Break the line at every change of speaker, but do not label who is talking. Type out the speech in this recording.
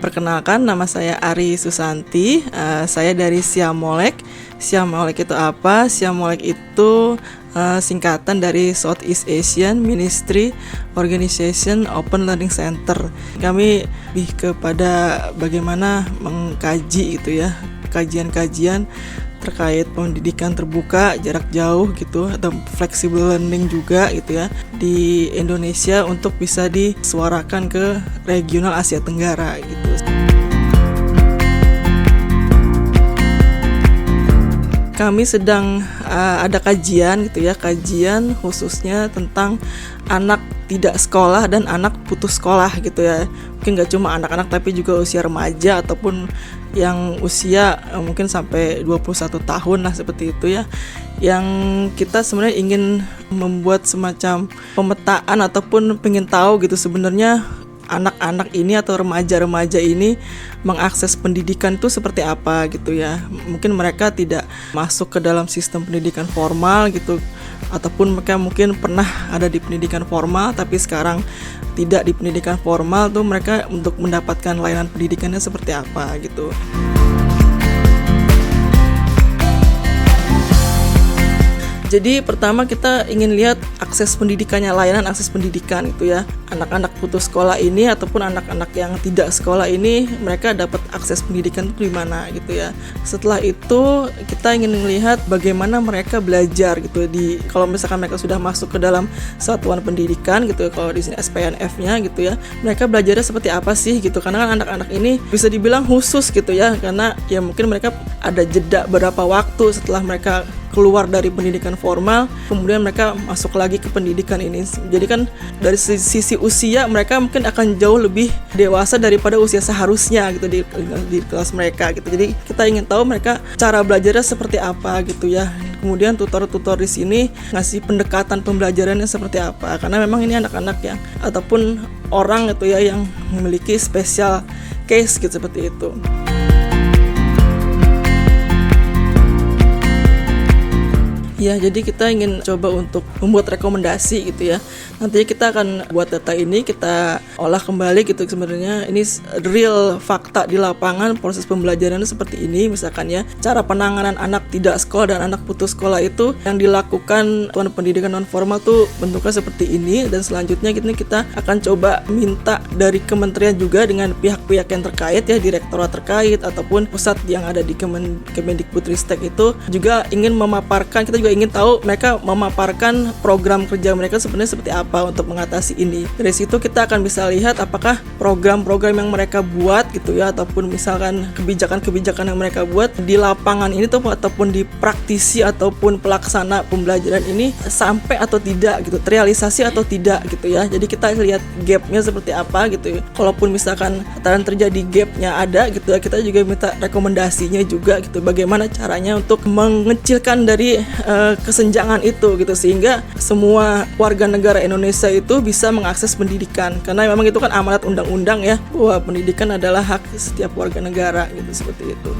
Perkenalkan, nama saya Ari Susanti. Saya dari Siamolek. Siamolek itu apa? Siamolek itu singkatan dari Southeast Asian Ministry Organization Open Learning Center. Kami lebih kepada bagaimana mengkaji gitu ya, kajian-kajian terkait pendidikan terbuka jarak jauh gitu, atau flexible learning juga gitu ya di Indonesia untuk bisa disuarakan ke regional Asia Tenggara gitu. Kami sedang ada kajian gitu ya, kajian khususnya tentang anak tidak sekolah dan anak putus sekolah gitu ya. Mungkin gak cuma anak-anak tapi juga usia remaja ataupun yang usia mungkin sampai 21 tahun lah, seperti itu ya. Yang kita sebenarnya ingin membuat semacam pemetaan ataupun pengen tahu gitu sebenarnya anak-anak ini atau remaja-remaja ini mengakses pendidikan itu seperti apa gitu ya. Mungkin mereka tidak masuk ke dalam sistem pendidikan formal gitu, ataupun mereka mungkin pernah ada di pendidikan formal tapi sekarang tidak di pendidikan formal tuh, mereka untuk mendapatkan layanan pendidikannya seperti apa gitu. Jadi pertama kita ingin lihat akses pendidikannya, layanan akses pendidikan gitu ya. Anak-anak putus sekolah ini ataupun anak-anak yang tidak sekolah ini, mereka dapat akses pendidikan itu di mana gitu ya. Setelah itu kita ingin melihat bagaimana mereka belajar gitu di, kalau misalkan mereka sudah masuk ke dalam satuan pendidikan gitu ya, kalau di sini SPNF-nya gitu ya, mereka belajarnya seperti apa sih gitu. Karena kan anak-anak ini bisa dibilang khusus gitu ya, karena ya mungkin mereka ada jeda beberapa waktu setelah mereka keluar dari pendidikan formal, kemudian mereka masuk lagi ke pendidikan ini. Jadi kan dari sisi usia mereka mungkin akan jauh lebih dewasa daripada usia seharusnya gitu di kelas mereka gitu. Jadi kita ingin tahu mereka cara belajarnya seperti apa gitu ya. Kemudian tutor-tutor di sini ngasih pendekatan pembelajarannya seperti apa, karena memang ini anak-anak yang ataupun orang gitu ya yang memiliki special case gitu, seperti itu. Ya, jadi kita ingin coba untuk membuat rekomendasi gitu ya. Nantinya kita akan buat data ini, kita olah kembali gitu sebenarnya. Ini real fakta di lapangan, proses pembelajarannya seperti ini. Misalkan ya, cara penanganan anak tidak sekolah dan anak putus sekolah itu yang dilakukan tuan pendidikan non formal tuh bentuknya seperti ini. Dan selanjutnya kita akan coba minta dari kementerian juga dengan pihak-pihak yang terkait ya, direktorat terkait ataupun pusat yang ada di Kemendikbudristek itu juga ingin memaparkan, kita juga ingin tahu mereka memaparkan program kerja mereka sebenarnya seperti apa untuk mengatasi ini. Dari situ kita akan bisa lihat apakah program-program yang mereka buat gitu ya, ataupun misalkan kebijakan-kebijakan yang mereka buat di lapangan ini tuh, ataupun di praktisi ataupun pelaksana pembelajaran ini sampai atau tidak gitu, terrealisasi atau tidak gitu ya. Jadi kita lihat gapnya seperti apa gitu ya. Kalaupun misalkan terjadi gapnya ada gitu ya, kita juga minta rekomendasinya juga gitu, bagaimana caranya untuk mengecilkan dari kesenjangan itu gitu, sehingga semua warga negara Indonesia itu bisa mengakses pendidikan, karena memang itu kan amanat undang-undang ya, bahwa pendidikan adalah hak setiap warga negara gitu, seperti itu.